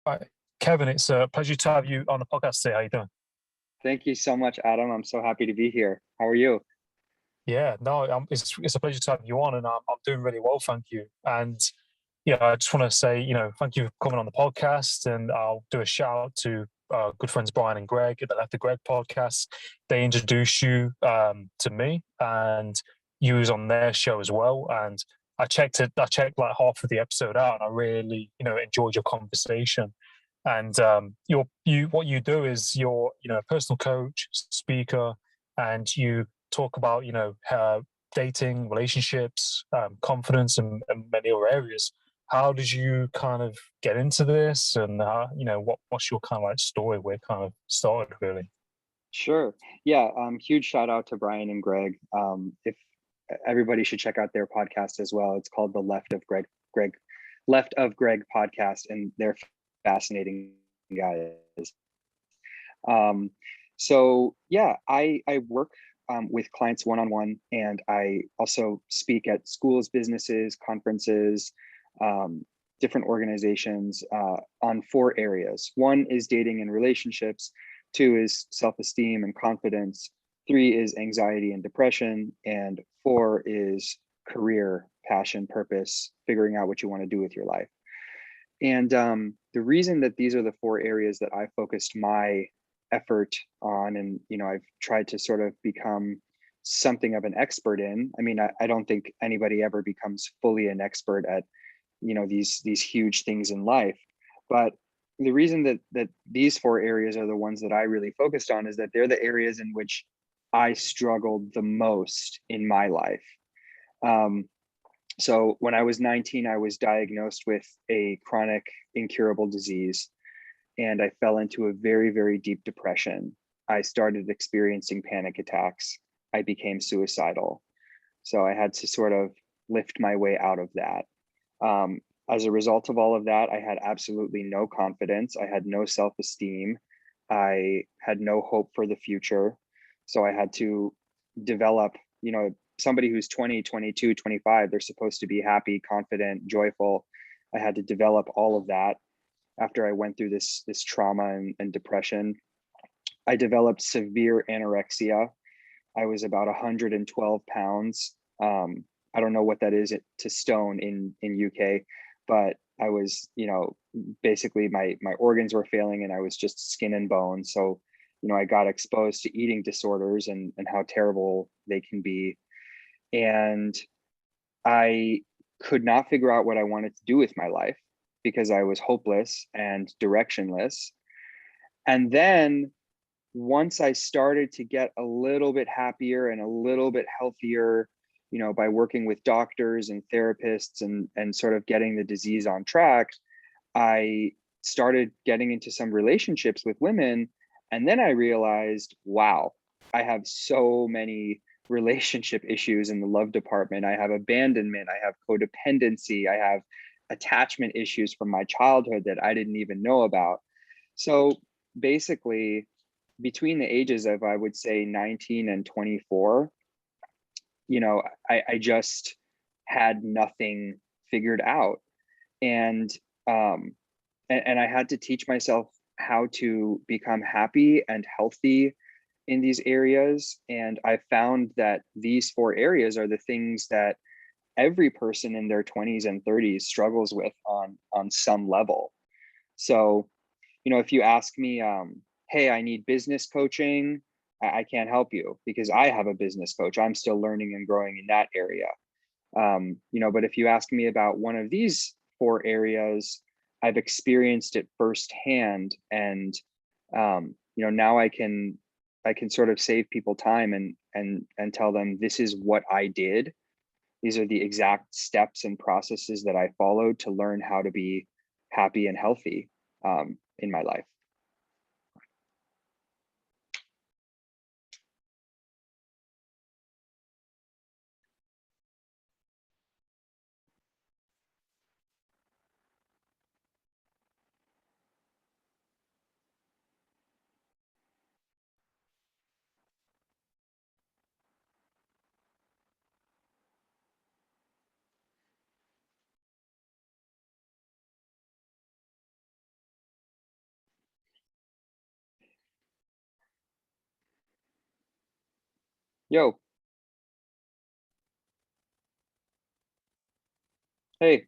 Hi, Kevin, it's a pleasure to have you on the podcast today. How you doing? Thank you so much, Adam. I'm so happy to be here. How are you? Yeah, no, it's a pleasure to have you on, and I'm doing really well, thank you. And yeah, I just want to say, thank you for coming on the podcast, and I'll do a shout out to good friends Brian and Greg at the Left of Greg podcast. They introduced you to me, and you was on their show as well. And I checked it. I checked like half of the episode out, and I really, enjoyed your conversation. And what you do is you're a personal coach, speaker, and you talk about dating, relationships, confidence, and many other areas. How did you kind of get into this, and what's your kind of like story where it kind of started really? Sure. Yeah. Huge shout out to Brian and Greg. If everybody should check out their podcast as well. It's called the Left of Greg podcast, and they're fascinating guys. Um, so yeah, I work with clients one on one, and I also speak at schools, businesses, conferences, um, different organizations on four areas. One is dating and relationships. Two is self esteem and confidence. Three is anxiety and depression, and four is career, passion, purpose, figuring out what you want to do with your life. And the reason that these are the four areas that I focused my effort on, and I've tried to sort of become something of an expert in. I mean, I don't think anybody ever becomes fully an expert at these huge things in life, but the reason that these four areas are the ones that I really focused on is that they're the areas in which I struggled the most in my life. Um, so when I was 19, I was diagnosed with a chronic incurable disease, and I fell into a very, very deep depression. I started experiencing panic attacks. I became suicidal. So I had to sort of lift my way out of that. As a result of all of that, I had absolutely no confidence. I had no self esteem. I had no hope for the future. So I had to develop, somebody who's 20, 22, 25, they're supposed to be happy, confident, joyful. I had to develop all of that after I went through this trauma and depression. I developed severe anorexia. I was about 112 pounds. I don't know what that is to stone in UK, but I was, basically my organs were failing, and I was just skin and bone. So, I got exposed to eating disorders and how terrible they can be. And I could not figure out what I wanted to do with my life because I was hopeless and directionless. And then once I started to get a little bit happier and a little bit healthier, by working with doctors and therapists and sort of getting the disease on track, I started getting into some relationships with women. And then I realized, wow, I have so many relationship issues in the love department. I have abandonment, I have codependency, I have attachment issues from my childhood that I didn't even know about. So basically, between the ages of, I would say, 19 and 24, I just had nothing figured out. And and I had to teach myself how to become happy and healthy in these areas. And I found that these four areas are the things that every person in their 20s and 30s struggles with on some level. So, if you ask me, hey, I need business coaching, I can't help you because I have a business coach. I'm still learning and growing in that area. But if you ask me about one of these four areas, I've experienced it firsthand, and now I can sort of save people time and tell them this is what I did. These are the exact steps and processes that I followed to learn how to be happy and healthy in my life. Yo, hey.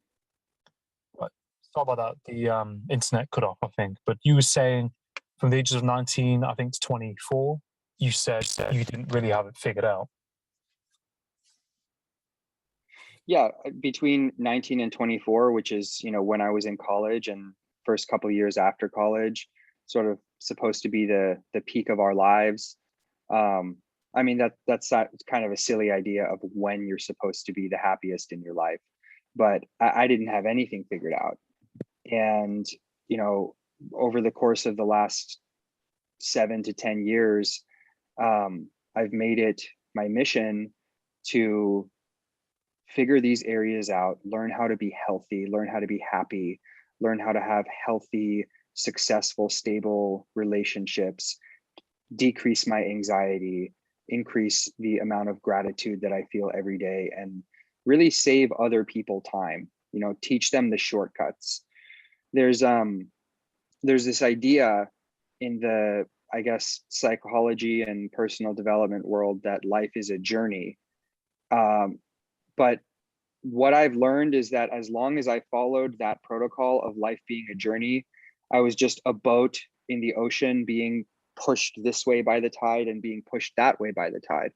Right. Sorry about that. The internet cut off, I think. But you were saying from the ages of 19, I think, to 24, you said you didn't really have it figured out. Yeah, between 19 and 24, which is, when I was in college and first couple of years after college, sort of supposed to be the peak of our lives. Um, I mean, that's kind of a silly idea of when you're supposed to be the happiest in your life, but I didn't have anything figured out. And, you know, over the course of the last 7 to 10 years, I've made it my mission to figure these areas out, learn how to be healthy, learn how to be happy, learn how to have healthy, successful, stable relationships, decrease my anxiety, increase the amount of gratitude that I feel every day, and really save other people time, teach them the shortcuts. There's there's this idea in the, I guess, psychology and personal development world that life is a journey. But what I've learned is that as long as I followed that protocol of life being a journey, I was just a boat in the ocean being pushed this way by the tide and being pushed that way by the tide.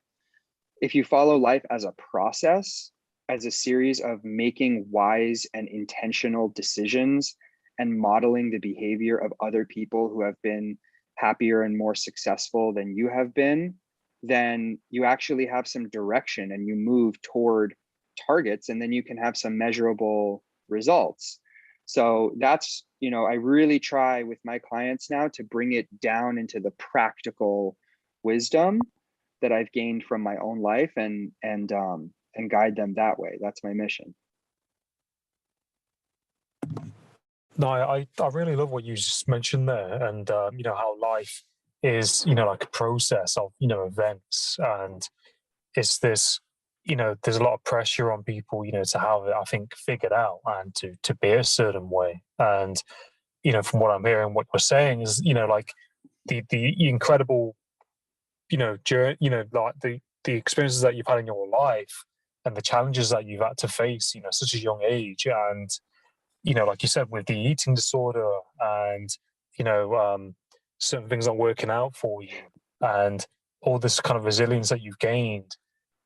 If you follow life as a process, as a series of making wise and intentional decisions and modeling the behavior of other people who have been happier and more successful than you have been, then you actually have some direction and you move toward targets, and then you can have some measurable results. So that's, I really try with my clients now to bring it down into the practical wisdom that I've gained from my own life, and guide them that way. That's my mission. No, I really love what you just mentioned there, and how life is, like a process of events, and it's this, there's a lot of pressure on people, to have it, I think, figured out and to be a certain way. And from what I'm hearing, what you're saying is, like the incredible, journey, like the experiences that you've had in your life and the challenges that you've had to face, at such a young age, and like you said, with the eating disorder and, you know, um, certain things not working out for you and all this kind of resilience that you've gained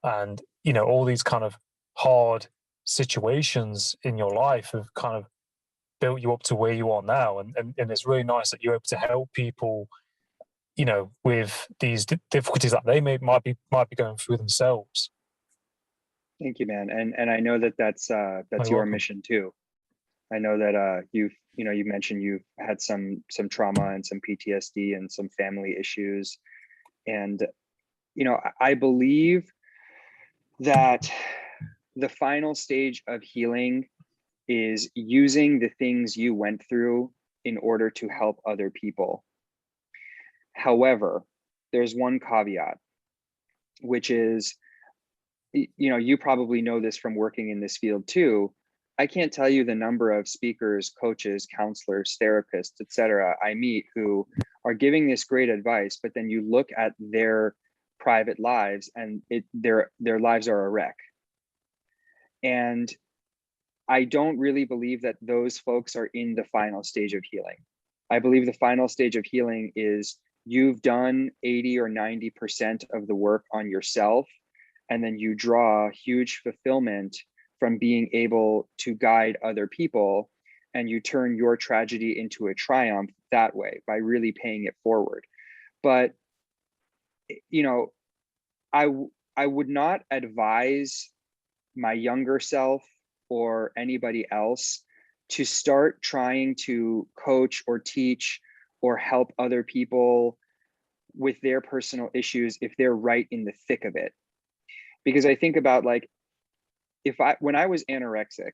and, all these kind of hard situations in your life have kind of built you up to where you are now. And it's really nice that you're able to help people, with these difficulties that they might be going through themselves. Thank you, man. And I know that that's Oh, that's you're your welcome. mission too. I know that you mentioned you've had some trauma and some PTSD and some family issues. And I believe that the final stage of healing is using the things you went through in order to help other people. However, there's one caveat, which is, you probably know this from working in this field too. I can't tell you the number of speakers, coaches, counselors, therapists, etc. I meet who are giving this great advice, but then you look at their private lives and their lives are a wreck. And I don't really believe that those folks are in the final stage of healing. I believe the final stage of healing is you've done 80 or 90% of the work on yourself, and then you draw huge fulfillment from being able to guide other people, and you turn your tragedy into a triumph that way by really paying it forward. But you know, I I would not advise my younger self or anybody else to start trying to coach or teach or help other people with their personal issues if they're right in the thick of it. Because I think about, like, when I was anorexic,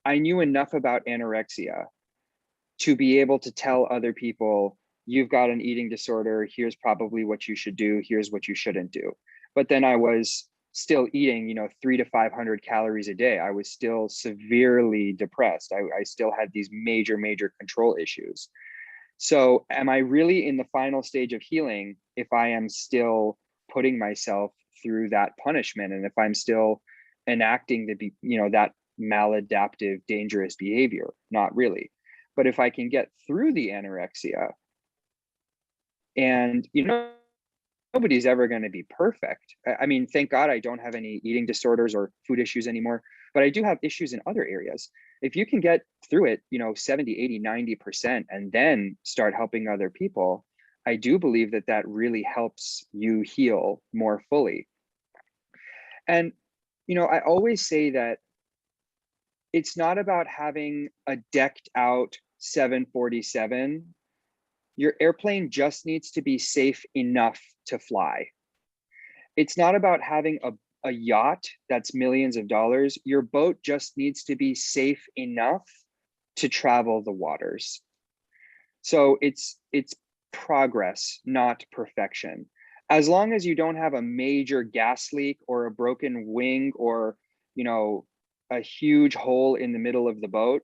I knew enough about anorexia to be able to tell other people, you've got an eating disorder, here's probably what you should do, here's what you shouldn't do. But then I was still eating, 300 to 500 calories a day. I was still severely depressed. I still had these major control issues. So am I really in the final stage of healing if I am still putting myself through that punishment, and if I'm still enacting that maladaptive, dangerous behavior. Not really. But if I can get through the anorexia, and nobody's ever going to be perfect. I mean, thank God I don't have any eating disorders or food issues anymore, but I do have issues in other areas. If you can get through it, 70, 80, 90%, and then start helping other people, I do believe that that really helps you heal more fully. And, I always say that it's not about having a decked out 747. Your airplane just needs to be safe enough to fly. It's not about having a yacht that's millions of dollars. Your boat just needs to be safe enough to travel the waters. So it's progress, not perfection. As long as you don't have a major gas leak or a broken wing or, a huge hole in the middle of the boat,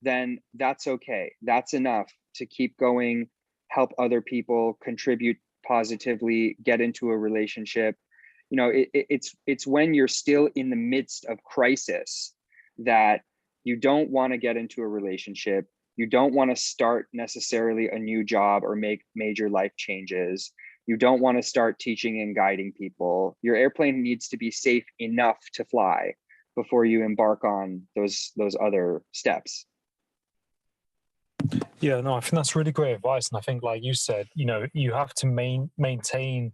then that's okay. That's enough to keep going, help other people, contribute positively, get into a relationship. It's when you're still in the midst of crisis that you don't want to get into a relationship. You don't want to start necessarily a new job or make major life changes. You don't want to start teaching and guiding people. Your airplane needs to be safe enough to fly before you embark on those other steps. Yeah, no, I think that's really great advice. And I think, like you said, you have to maintain,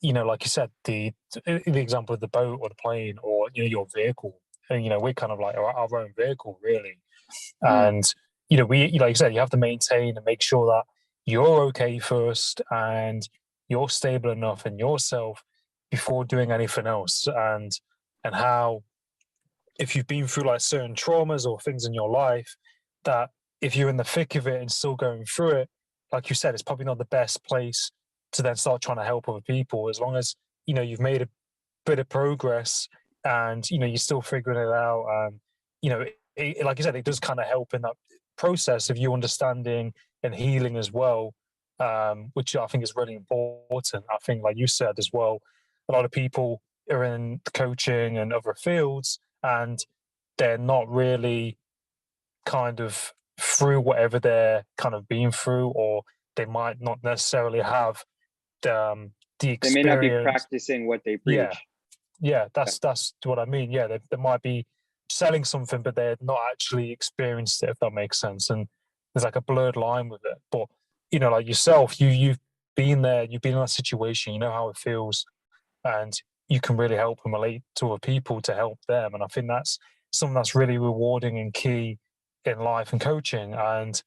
like you said, the example of the boat or the plane or, your vehicle. And, we're kind of like our own vehicle, really. And, like you said, you have to maintain and make sure that you're okay first and you're stable enough in yourself before doing anything else. And how, if you've been through like certain traumas or things in your life, that if you're in the thick of it and still going through it, like you said, it's probably not the best place to then start trying to help other people. As long as you've made a bit of progress and you're still figuring it out, and like you said, it does kind of help in that process of you understanding and healing as well, which I think is really important. I think, like you said as well, a lot of people are in coaching and other fields, and they're not really kind of through whatever they're kind of been through, or they might not necessarily have the experience. They may not be practicing what they preach. Yeah, that's what I mean. Yeah, they might be selling something, but they're not actually experienced it, if that makes sense. And there's like a blurred line with it. But like yourself, you've been there, you've been in that situation, you know how it feels, and you can really help and relate to other people to help them. And I think that's something that's really rewarding and key in life and coaching. And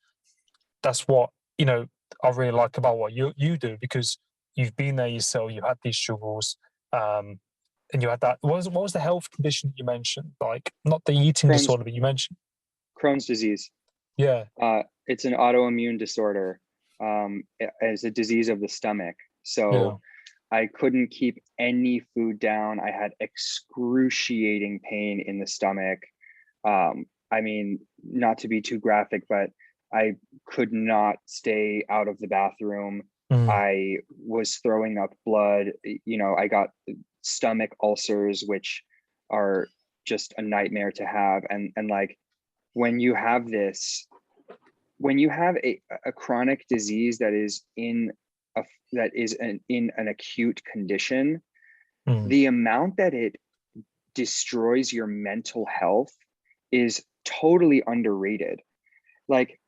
that's what I really like about what you do, because you've been there yourself, you had these struggles, and you had that. What was the health condition you mentioned? Like, not the eating disorder, but you mentioned Crohn's disease. Yeah. It's an autoimmune disorder. It's a disease of the stomach. So I couldn't keep any food down. I had excruciating pain in the stomach. I mean, not to be too graphic, but I could not stay out of the bathroom. I was throwing up blood. I got stomach ulcers, which are just a nightmare to have. And like, when you have a chronic disease that is in an acute condition, the amount that it destroys your mental health is totally underrated. Like,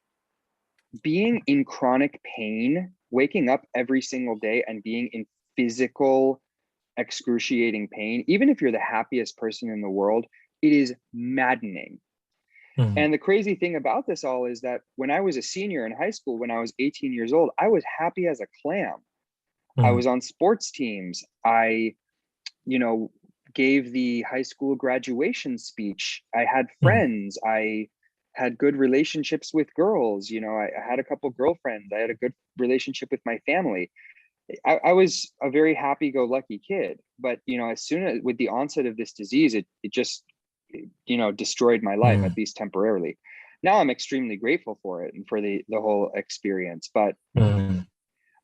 being in chronic pain, waking up every single day and being in physical excruciating pain, even if you're the happiest person in the world, it is maddening. And the crazy thing about this all is that when I was a senior in high school, when I was 18 years old, I was happy as a clam. I was on sports teams. I, gave the high school graduation speech. I had friends. I had good relationships with girls. I had a couple girlfriends. I had a good relationship with my family. I was a very happy-go-lucky kid. But, as soon as with the onset of this disease, it just destroyed my life, at least temporarily. Now I'm extremely grateful for it and for the whole experience. But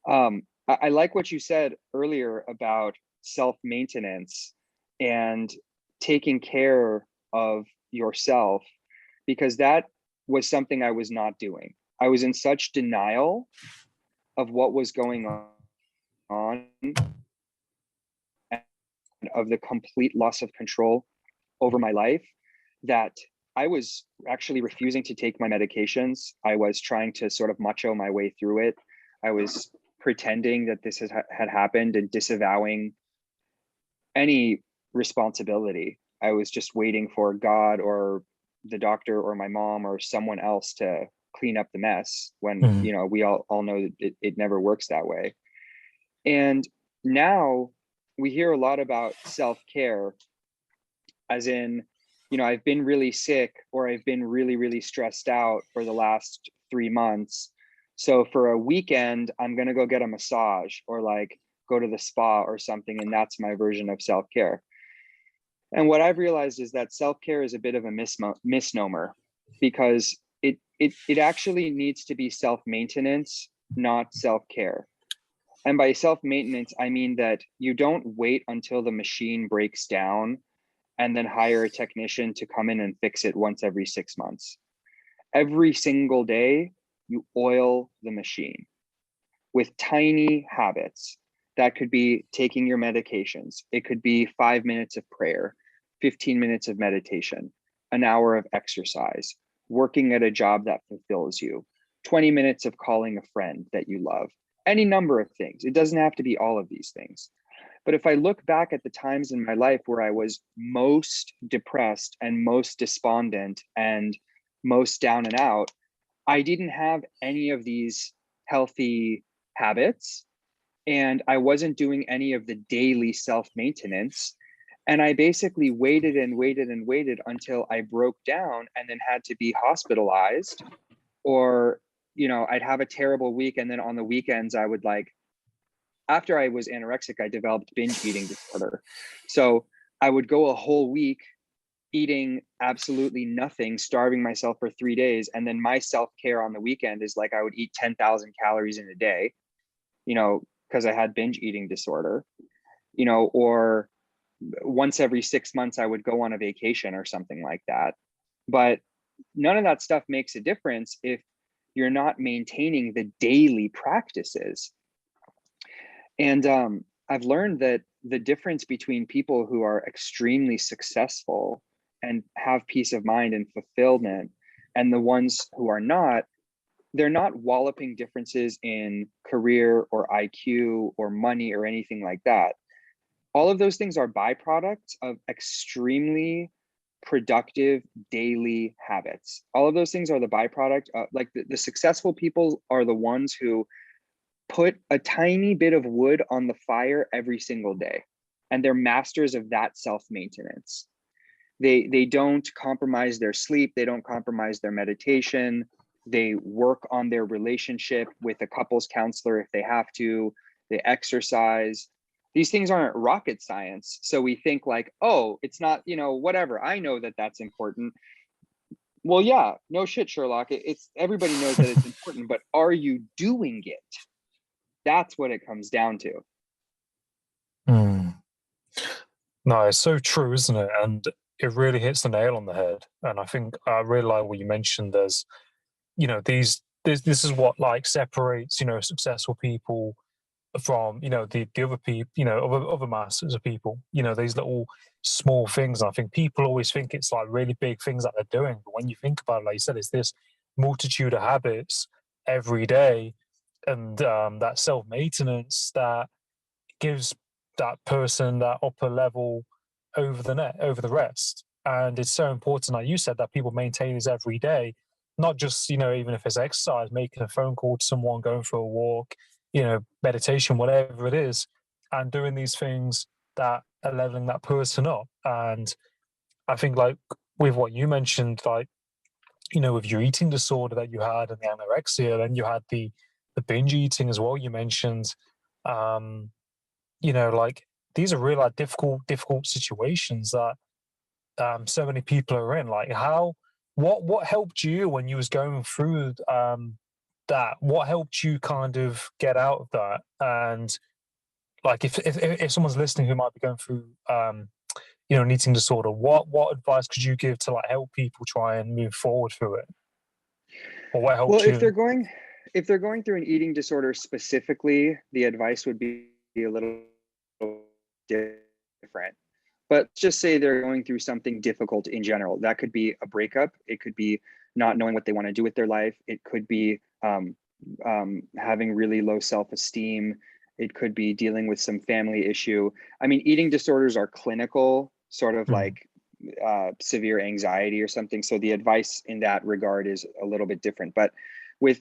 I like what you said earlier about self-maintenance and taking care of yourself, because that was something I was not doing. I was in such denial of what was going on, and of the complete loss of control over my life, that I was actually refusing to take my medications. I was trying to sort of macho my way through it. I was pretending that this had happened and disavowing any responsibility. I was just waiting for God or the doctor or my mom or someone else to clean up the mess, when you know, we all know that it never works that way. And now we hear a lot about self-care, as in, you know, I've been really sick or I've been really, really stressed out for the last 3 months. So for a weekend, I'm going to go get a massage or like go to the spa or something. And that's my version of self-care. And what I've realized is that self-care is a bit of a misnomer, because it actually needs to be self-maintenance, not self-care. And by self-maintenance, I mean that you don't wait until the machine breaks down and then hire a technician to come in and fix it once every 6 months. Every single day, you oil the machine with tiny habits. That could be taking your medications. It could be 5 minutes of prayer, 15 minutes of meditation, an hour of exercise, working at a job that fulfills you, 20 minutes of calling a friend that you love, any number of things. It doesn't have to be all of these things. But if I look back at the times in my life where I was most depressed and most despondent and most down and out, I didn't have any of these healthy habits, and I wasn't doing any of the daily self-maintenance. And I basically waited and waited and waited until I broke down and then had to be hospitalized, or, you know, I'd have a terrible week. And then on the weekends, I would like, after I was anorexic, I developed binge eating disorder. So I would go a whole week eating absolutely nothing, starving myself for 3 days. And then my self-care on the weekend is like I would eat 10,000 calories in a day, you know, because I had binge eating disorder, you know, or once every 6 months, I would go on a vacation or something like that. But none of that stuff makes a difference if you're not maintaining the daily practices. And I've learned that the difference between people who are extremely successful and have peace of mind and fulfillment and the ones who are not, they're not walloping differences in career or IQ or money or anything like that. All of those things are byproducts of extremely productive daily habits. All of those things are the byproduct of, like, the successful people are the ones who put a tiny bit of wood on the fire every single day, and they're masters of that self-maintenance. They don't compromise their sleep, they don't compromise their meditation, they work on their relationship with a couples counselor if they have to, they exercise. These things aren't rocket science. So we think like, oh, it's not, you know, whatever, I know that that's important. Well, yeah, no shit, Sherlock. It's everybody knows that it's important, but are you doing it? That's what it comes down to. Mm. No, it's so true, isn't it? And it really hits the nail on the head. And I think I really like what you mentioned. There's, you know, this is what like separates, you know, successful people from, you know, the other people, you know, other masses of people, you know, these little small things. And I think people always think it's like really big things that they're doing. But when you think about it, like you said, it's this multitude of habits every day, and that self-maintenance that gives that person that upper level over the rest. And it's so important, like you said, that people maintain this every day, not just, you know, even if it's exercise, making a phone call to someone, going for a walk, you know, meditation, whatever it is, and doing these things that are leveling that person up. And I think like with what you mentioned, like, you know, with your eating disorder that you had and the anorexia, then you had the binge eating as well, you mentioned. Um, you know, like these are real like difficult situations that so many people are in. Like how what helped you when you was going through that? What helped you kind of get out of that? And like if someone's listening who might be going through an eating disorder, what advice could you give to like help people try and move forward through it, or what Well, helped if you? they're going through an eating disorder specifically, the advice would be a little different. But just say they're going through something difficult in general. That could be a breakup. It could be not knowing what they want to do with their life. It could be having really low self-esteem. It could be dealing with some family issue. I mean, eating disorders are clinical, sort of like severe anxiety or something. So the advice in that regard is a little bit different. But if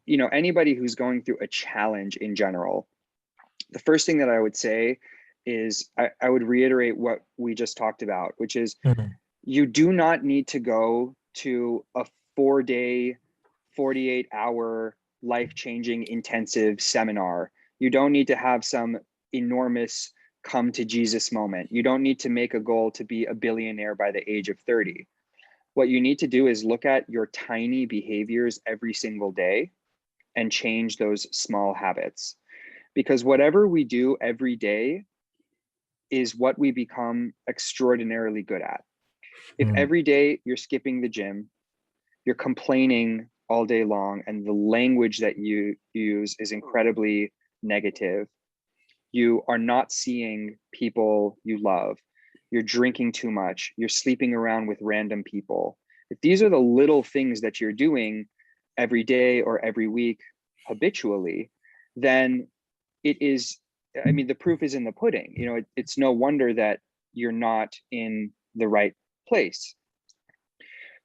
anybody who's going through a challenge in general, the first thing that I would say is I would reiterate what we just talked about, which is you do not need to go to a 4-day, 48-hour, life-changing intensive seminar. You don't need to have some enormous come to Jesus moment. You don't need to make a goal to be a billionaire by the age of 30. What you need to do is look at your tiny behaviors every single day and change those small habits. Because whatever we do every day is what we become extraordinarily good at. If every day you're skipping the gym, you're complaining all day long, and the language that you use is incredibly negative, you are not seeing people you love, you're drinking too much, you're sleeping around with random people. If these are the little things that you're doing every day or every week habitually, then it is, I mean, the proof is in the pudding. It's no wonder that you're not in the right place.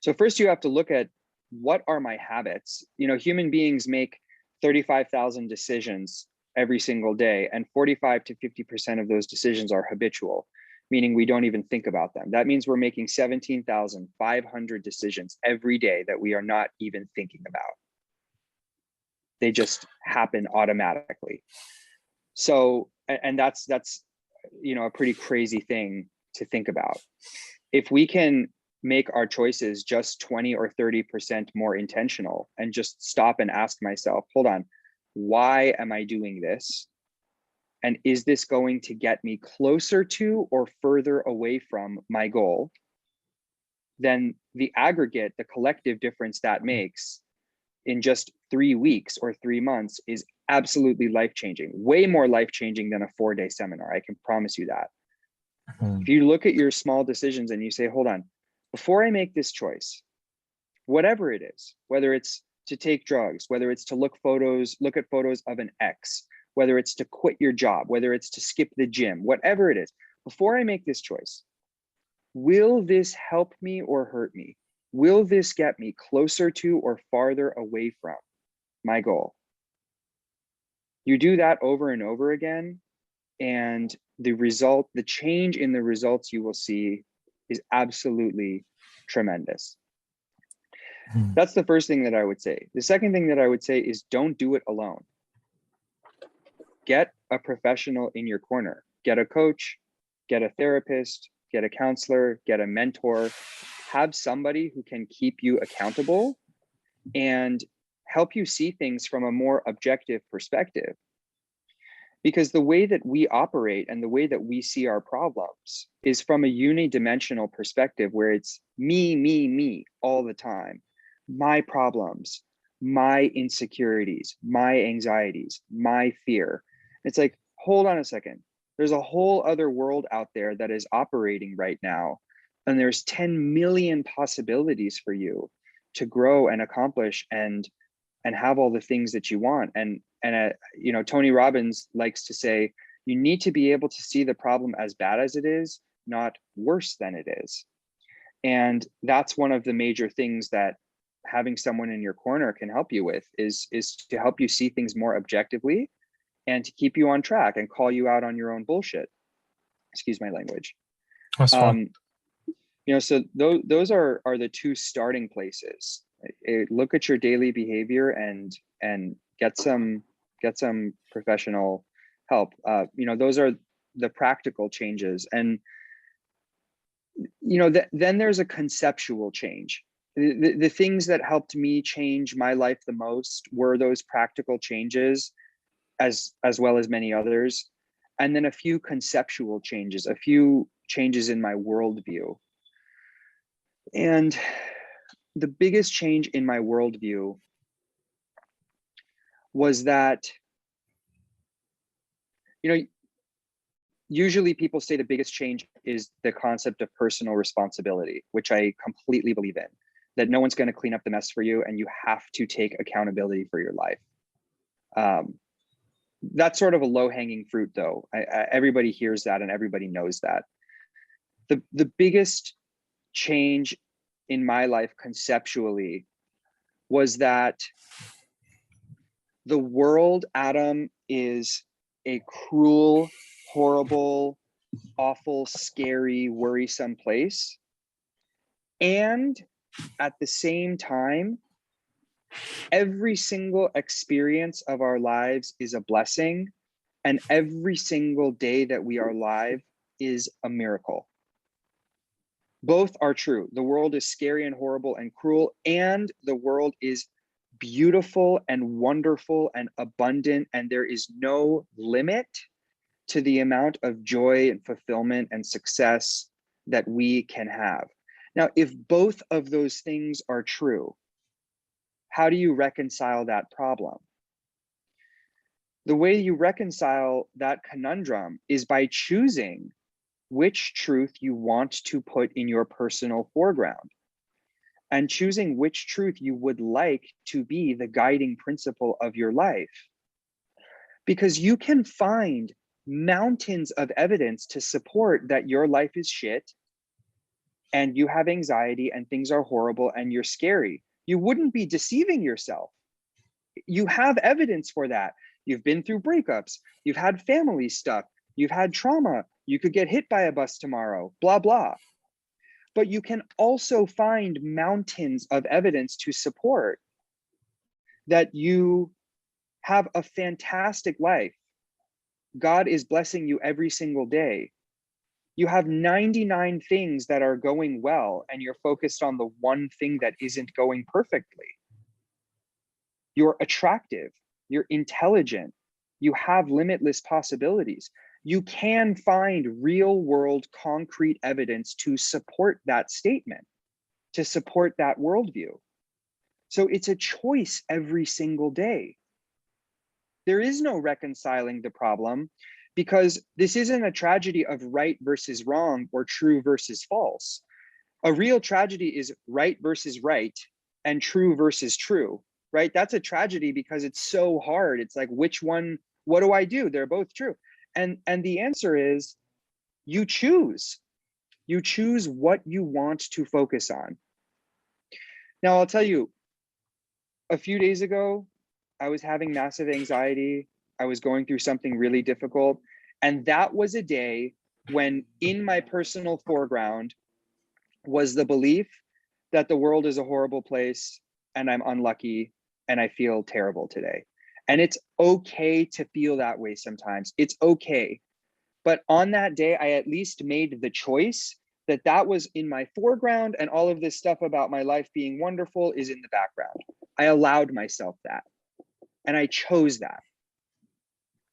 So first you have to look at, what are my habits? Human beings make 35,000 decisions every single day, and 45 to 50% of those decisions are habitual, meaning we don't even think about them. That means we're making 17,500 decisions every day that we are not even thinking about. They just happen automatically. So, and that's a pretty crazy thing to think about. If we can make our choices just 20 or 30% more intentional, and just stop and ask myself, hold on, why am I doing this? And is this going to get me closer to or further away from my goal? Then the aggregate, the collective difference that makes in just 3 weeks or 3 months is absolutely life-changing, way more life-changing than a 4-day seminar. I can promise you that. If you look at your small decisions and you say, hold on, before I make this choice, whatever it is, whether it's to take drugs, whether it's to look at photos of an ex, whether it's to quit your job, whether it's to skip the gym, whatever it is, before I make this choice, will this help me or hurt me? Will this get me closer to or farther away from my goal? You do that over and over again, and the change in the results you will see is absolutely tremendous. That's the first thing that I would say. The second thing that I would say is, don't do it alone. Get a professional in your corner. Get a coach, get a therapist, get a counselor, get a mentor. Have somebody who can keep you accountable and help you see things from a more objective perspective. Because the way that we operate and the way that we see our problems is from a unidimensional perspective, where it's me all the time. My problems, my insecurities, my anxieties, my fear. It's like, hold on a second. There's a whole other world out there that is operating right now. And there's 10 million possibilities for you to grow and accomplish and have all the things that you want. And Tony Robbins likes to say, you need to be able to see the problem as bad as it is, not worse than it is. And that's one of the major things that having someone in your corner can help you with, is to help you see things more objectively and to keep you on track and call you out on your own bullshit. Excuse my language. That's fine. So those are the two starting places. Look at your daily behavior and get some professional help. Those are the practical changes. And then there's a conceptual change. The things that helped me change my life the most were those practical changes, as well as many others. and then a few conceptual changes, a few changes in my worldview. And the biggest change in my worldview was that, usually people say the biggest change is the concept of personal responsibility, which I completely believe in, that no one's going to clean up the mess for you and you have to take accountability for your life. That's sort of a low-hanging fruit, though. Everybody hears that and everybody knows that. The biggest change in my life conceptually was that the world, Adam, is a cruel, horrible, awful, scary, worrisome place. And at the same time, every single experience of our lives is a blessing, and every single day that we are alive is a miracle. Both are true. The world is scary and horrible and cruel, and the world is beautiful and wonderful and abundant, and there is no limit to the amount of joy and fulfillment and success that we can have. Now, if both of those things are true, how do you reconcile that problem? The way you reconcile that conundrum is by choosing which truth you want to put in your personal foreground, and choosing which truth you would like to be the guiding principle of your life. Because you can find mountains of evidence to support that your life is shit and you have anxiety and things are horrible and you're scary. You wouldn't be deceiving yourself. You have evidence for that. You've been through breakups, you've had family stuff, you've had trauma, you could get hit by a bus tomorrow, blah, blah. But you can also find mountains of evidence to support that you have a fantastic life. God is blessing you every single day. You have 99 things that are going well, and you're focused on the one thing that isn't going perfectly. You're attractive, you're intelligent, you have limitless possibilities. You can find real world concrete evidence to support that statement, to support that worldview. So it's a choice every single day. There is no reconciling the problem, because this isn't a tragedy of right versus wrong or true versus false. A real tragedy is right versus right and true versus true, right? That's a tragedy because it's so hard. It's like, which one, what do I do? They're both true. And the answer is you choose. You choose what you want to focus on. Now, I'll tell you, a few days ago, I was having massive anxiety. I was going through something really difficult. And that was a day when in my personal foreground was the belief that the world is a horrible place and I'm unlucky and I feel terrible today. And it's okay to feel that way sometimes. It's okay. But on that day, I at least made the choice that that was in my foreground, and all of this stuff about my life being wonderful is in the background. I allowed myself that, and I chose that.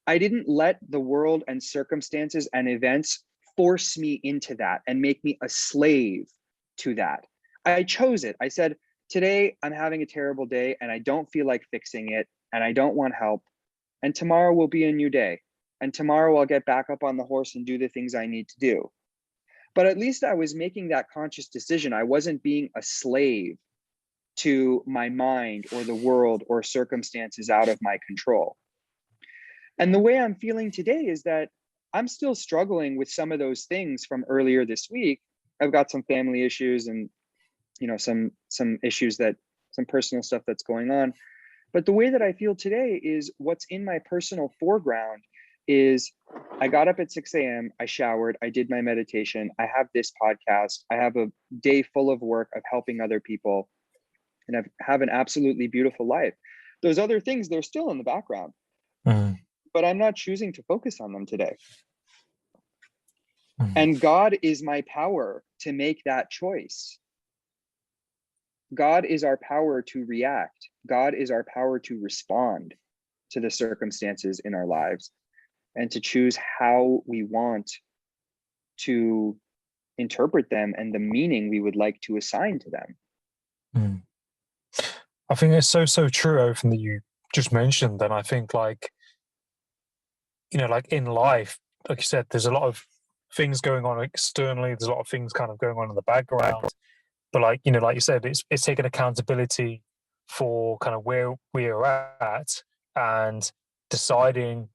I didn't let the world and circumstances and events force me into that and make me a slave to that. I chose it. I said, today I'm having a terrible day and I don't feel like fixing it and I don't want help. And tomorrow will be a new day. And tomorrow I'll get back up on the horse and do the things I need to do. But at least I was making that conscious decision. I wasn't being a slave to my mind or the world or circumstances out of my control. And the way I'm feeling today is that I'm still struggling with some of those things from earlier this week. I've got some family issues and, some issues some personal stuff that's going on. But the way that I feel today is what's in my personal foreground is I got up at 6 a.m., I showered, I did my meditation, I have this podcast, I have a day full of work of helping other people, and I have an absolutely beautiful life. Those other things, they're still in the background, but I'm not choosing to focus on them today. And God is my power to make that choice. God is our power to react. God is our power to respond to the circumstances in our lives. and to choose how we want to interpret them and the meaning we would like to assign to them. Mm. I think it's so true, everything that you just mentioned. And I think, like, like in life, like you said, there's a lot of things going on externally. There's a lot of things kind of going on in the background. But like you said, it's taking accountability for kind of where we're at and deciding,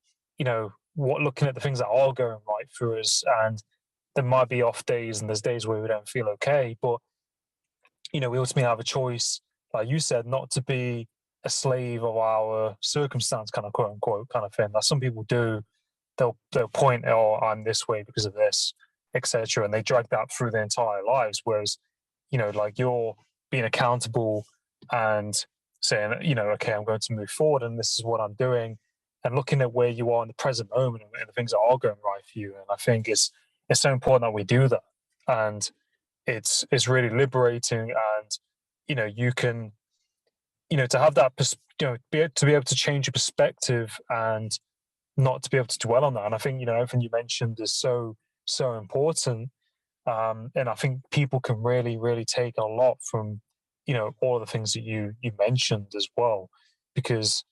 looking at the things that are going right for us. And there might be off days and there's days where we don't feel okay, but we ultimately have a choice, like you said, not to be a slave of our circumstance, kind of quote unquote kind of thing. Like some people do, they'll point, oh, I'm this way because of this, etc., and they drag that through their entire lives. Whereas, like you're being accountable and saying, okay, I'm going to move forward, and this is what I'm doing, and looking at where you are in the present moment and the things that are going right for you. And I think it's so important that we do that, and it's really liberating. And you can to have that to be able to change your perspective and not to be able to dwell on that. And I think everything you mentioned is so important. And I think people can really take a lot from all of the things that you mentioned as well, because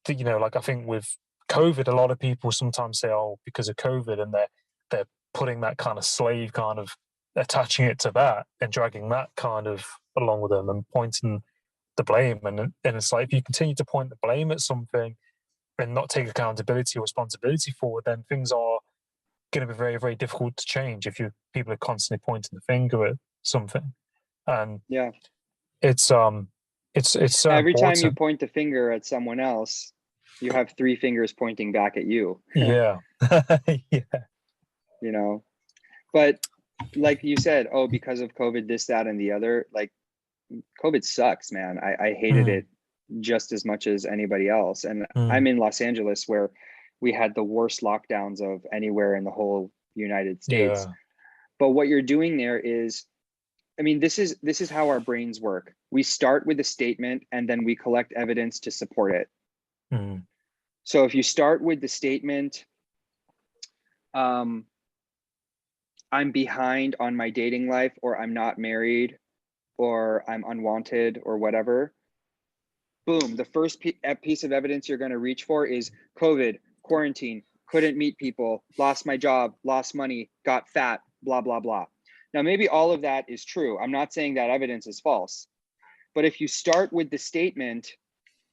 like I think with COVID, a lot of people sometimes say, oh, because of COVID, and they're putting that kind of slave, kind of attaching it to that and dragging that kind of along with them and pointing the blame. And it's like, if you continue to point the blame at something and not take accountability or responsibility for it, then things are going to be very, very difficult to change if people are constantly pointing the finger at something. And Yeah. it's so Every time you important. point the finger at someone else, you have three fingers pointing back at you. Yeah. Yeah. But like you said, oh, because of COVID, this, that, and the other, like COVID sucks, man. I hated it just as much as anybody else. And I'm in Los Angeles, where we had the worst lockdowns of anywhere in the whole United States. Yeah. But what you're doing there is, I mean, this is how our brains work. We start with a statement and then we collect evidence to support it. So if you start with the statement, I'm behind on my dating life, or I'm not married, or I'm unwanted, or whatever, boom, the first piece of evidence you're going to reach for is COVID, quarantine, couldn't meet people, lost my job, lost money, got fat, blah, blah, blah. Now, maybe all of that is true. I'm not saying that evidence is false. But if you start with the statement,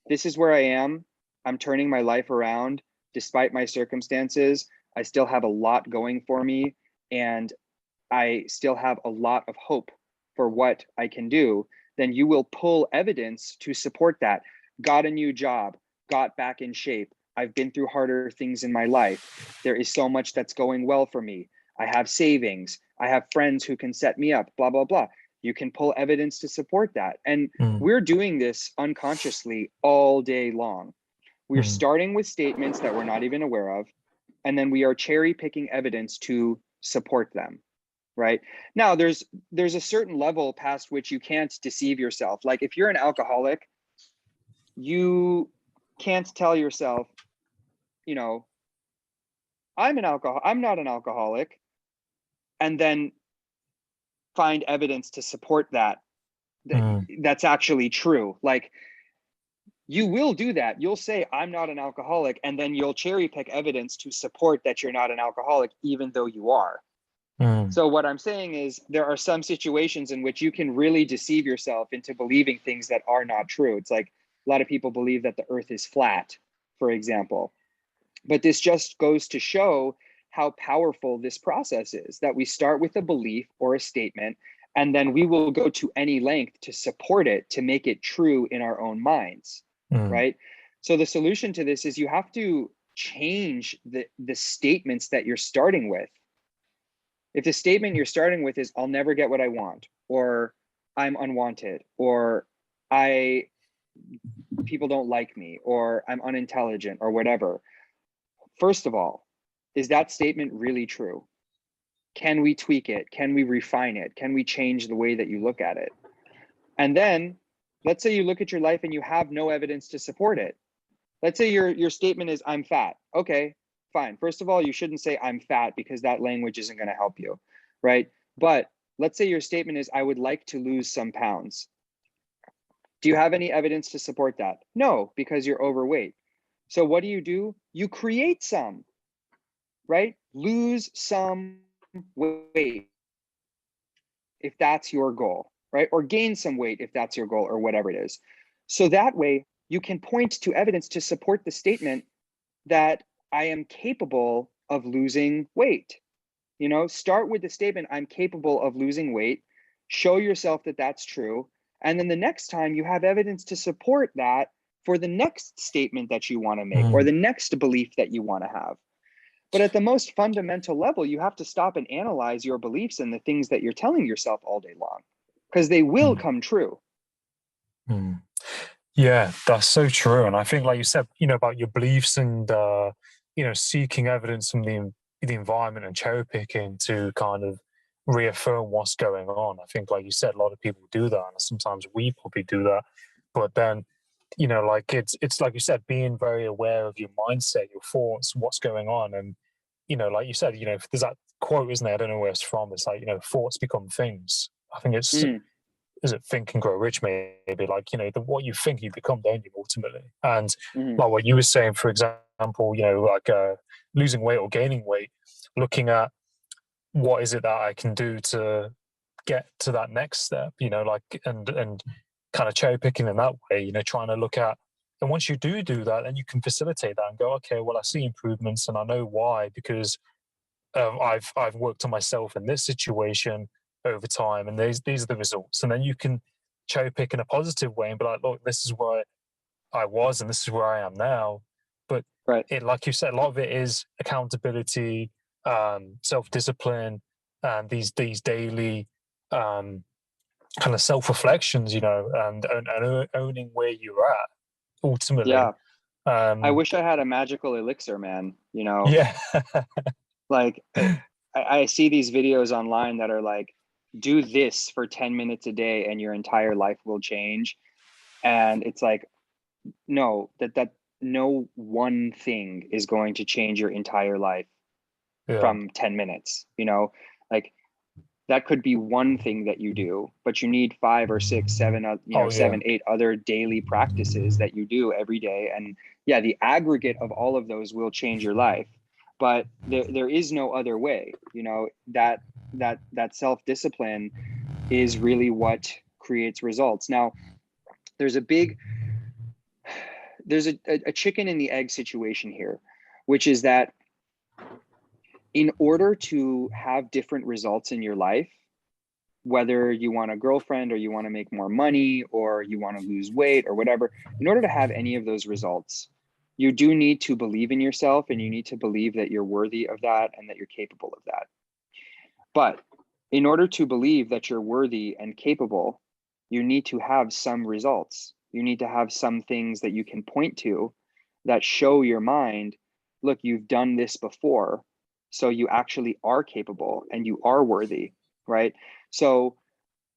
this is where I am, I'm turning my life around, despite my circumstances, I still have a lot going for me, and I still have a lot of hope for what I can do, then you will pull evidence to support that. Got a new job, got back in shape. I've been through harder things in my life. There is so much that's going well for me. I have savings. I have friends who can set me up, blah, blah, blah. You can pull evidence to support that. And we're doing this unconsciously all day long. We're starting with statements that we're not even aware of, and then we are cherry picking evidence to support them. Right now, there's a certain level past which you can't deceive yourself. Like if you're an alcoholic, you can't tell yourself, I'm not an alcoholic, and then find evidence to support that's actually true. Like you will do that. You'll say, I'm not an alcoholic, and then you'll cherry pick evidence to support that you're not an alcoholic, even though you are. So what I'm saying is there are some situations in which you can really deceive yourself into believing things that are not true. It's like a lot of people believe that the earth is flat, for example. But this just goes to show how powerful this process is, that we start with a belief or a statement, and then we will go to any length to support it, to make it true in our own minds, right? So the solution to this is you have to change the statements that you're starting with. If the statement you're starting with is, I'll never get what I want, or I'm unwanted, or people don't like me, or I'm unintelligent, or whatever. First of all, is that statement really true? Can we tweak it? Can we refine it? Can we change the way that you look at it? And then let's say you look at your life and you have no evidence to support it. Let's say your statement is, I'm fat. Okay, fine. First of all, you shouldn't say I'm fat, because that language isn't going to help you, right? But let's say your statement is, I would like to lose some pounds. Do you have any evidence to support that? No, because you're overweight. So what do? You create some, right? Lose some weight if that's your goal, right? Or gain some weight if that's your goal, or whatever it is. So that way you can point to evidence to support the statement that I am capable of losing weight. Start with the statement, I'm capable of losing weight. Show yourself that that's true. And then the next time you have evidence to support that for the next statement that you want to make, or the next belief that you want to have. But at the most fundamental level, you have to stop and analyze your beliefs and the things that you're telling yourself all day long, because they will come true. Yeah, that's so true. And I think, like you said, about your beliefs and, seeking evidence from the environment and cherry picking to kind of reaffirm what's going on. I think, like you said, a lot of people do that. And sometimes we probably do that. But then, like it's like you said, being very aware of your mindset, your thoughts, what's going on. And, like you said, there's that quote, isn't there? I don't know where it's from. It's like, thoughts become things. I think it's, is it Think and Grow Rich, maybe? Like, what you think you become, don't you, ultimately? And like what you were saying, for example, like losing weight or gaining weight, looking at what is it that I can do to get to that next step, like, and kind of cherry picking in that way, trying to look at, and once you do that, then you can facilitate that and go, okay, well, I see improvements and I know why, because I've worked on myself in this situation over time, and these are the results. And then you can cherry pick in a positive way and be like, look, this is where I was and this is where I am now. But it, like you said, a lot of it is accountability, self-discipline, and these daily kind of self-reflections, and owning where you're at ultimately. Yeah. I wish I had a magical elixir, man. Yeah. Like I see these videos online that are like, do this for 10 minutes a day and your entire life will change. And it's like, no, that no one thing is going to change your entire life from 10 minutes. Like that could be one thing that you do, but you need 5 or 6, 7, 7, 8 other daily practices that you do every day. And yeah, the aggregate of all of those will change your life. But there is no other way. That self-discipline is really what creates results. Now, there's a chicken and the egg situation here, which is that in order to have different results in your life, whether you want a girlfriend or you want to make more money or you want to lose weight or whatever, in order to have any of those results, you do need to believe in yourself, and you need to believe that you're worthy of that and that you're capable of that. But in order to believe that you're worthy and capable, you need to have some results. You need to have some things that you can point to that show your mind, look, you've done this before, so you actually are capable and you are worthy, right? So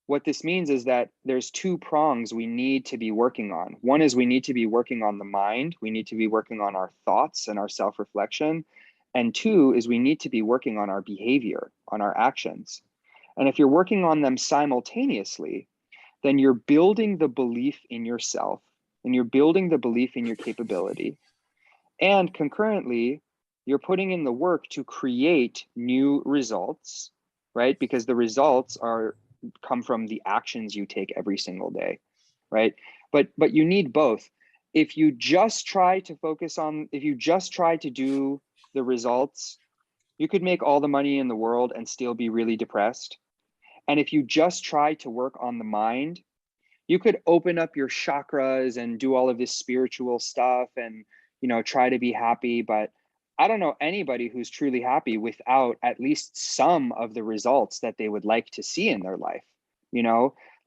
what this means is that there's 2 prongs we need to be working on. One is we need to be working on the mind. We need to be working on our thoughts and our self-reflection. And 2 is we need to be working on our behavior, on our actions. And if you're working on them simultaneously, then you're building the belief in yourself, and you're building the belief in your capability. And concurrently, you're putting in the work to create new results, right? Because the results come from the actions you take every single day, right? But you need both. If you just try to do the results, you could make all the money in the world and still be really depressed. And if you just try to work on the mind, you could open up your chakras and do all of this spiritual stuff and try to be happy. But I don't know anybody who's truly happy without at least some of the results that they would like to see in their life.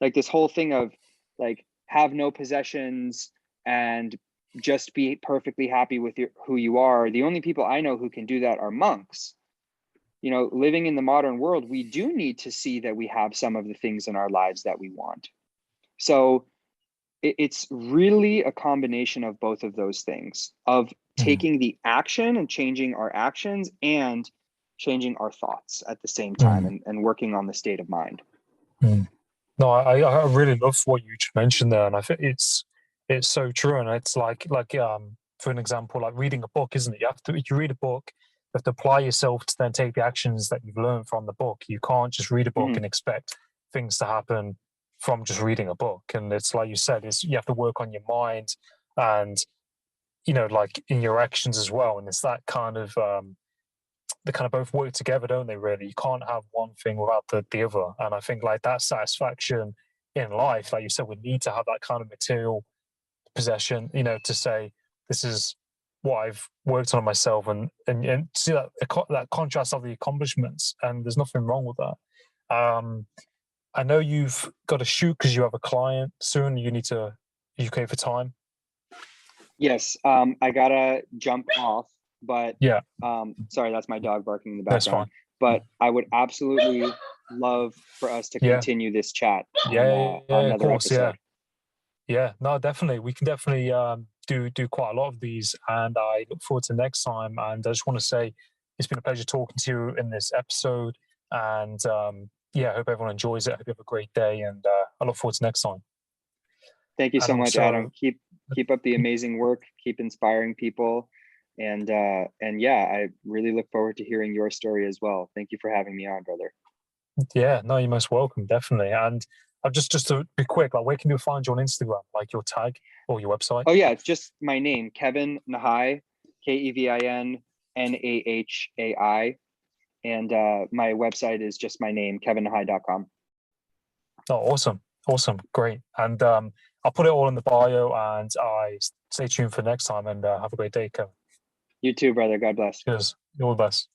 Like this whole thing of like have no possessions and just be perfectly happy with who you are. The only people I know who can do that are monks. Living in the modern world, we do need to see that we have some of the things in our lives that we want. So it's really a combination of both of those things, of taking the action and changing our actions and changing our thoughts at the same time, and working on the state of mind. No, I really love what you just mentioned there, and I think it's so true. And it's like for an example, like reading a book, isn't it? If you read a book, you have to apply yourself to then take the actions that you've learned from the book. You can't just read a book and expect things to happen from just reading a book. And it's like you said, you have to work on your mind and like in your actions as well. And it's that kind of they kind of both work together, don't they? Really, you can't have one thing without the other. And I think like that satisfaction in life, like you said, we need to have that kind of material possession, to say this is what I've worked on myself, and see that contrast of the accomplishments. And there's nothing wrong with that. I know you've got to shoot because you have a client soon. You need to. Are you okay for time? Yes, I gotta jump off, but yeah, sorry, that's my dog barking in the that's background. fine. But I would absolutely love for us to continue this chat on another of course, episode. Yeah, no, definitely. We can definitely do quite a lot of these, and I look forward to next time. And I just want to say it's been a pleasure talking to you in this episode. And I hope everyone enjoys it. I hope you have a great day, and I look forward to next time. Thank you so much, Adam. Keep up the amazing work. Keep inspiring people, and I really look forward to hearing your story as well. Thank you for having me on, brother. Yeah, no, you're most welcome, definitely. And just to be quick, like where can you find you on Instagram, like your tag or your website? Oh yeah, it's just my name, Kevin Nahai, KEVIN NAHAI, and my website is just my name, kevinnahai.com. Oh, awesome, great. And I'll put it all in the bio, and I stay tuned for next time. And have a great day, Kevin. You too, brother. God bless. Cheers. You're all the best.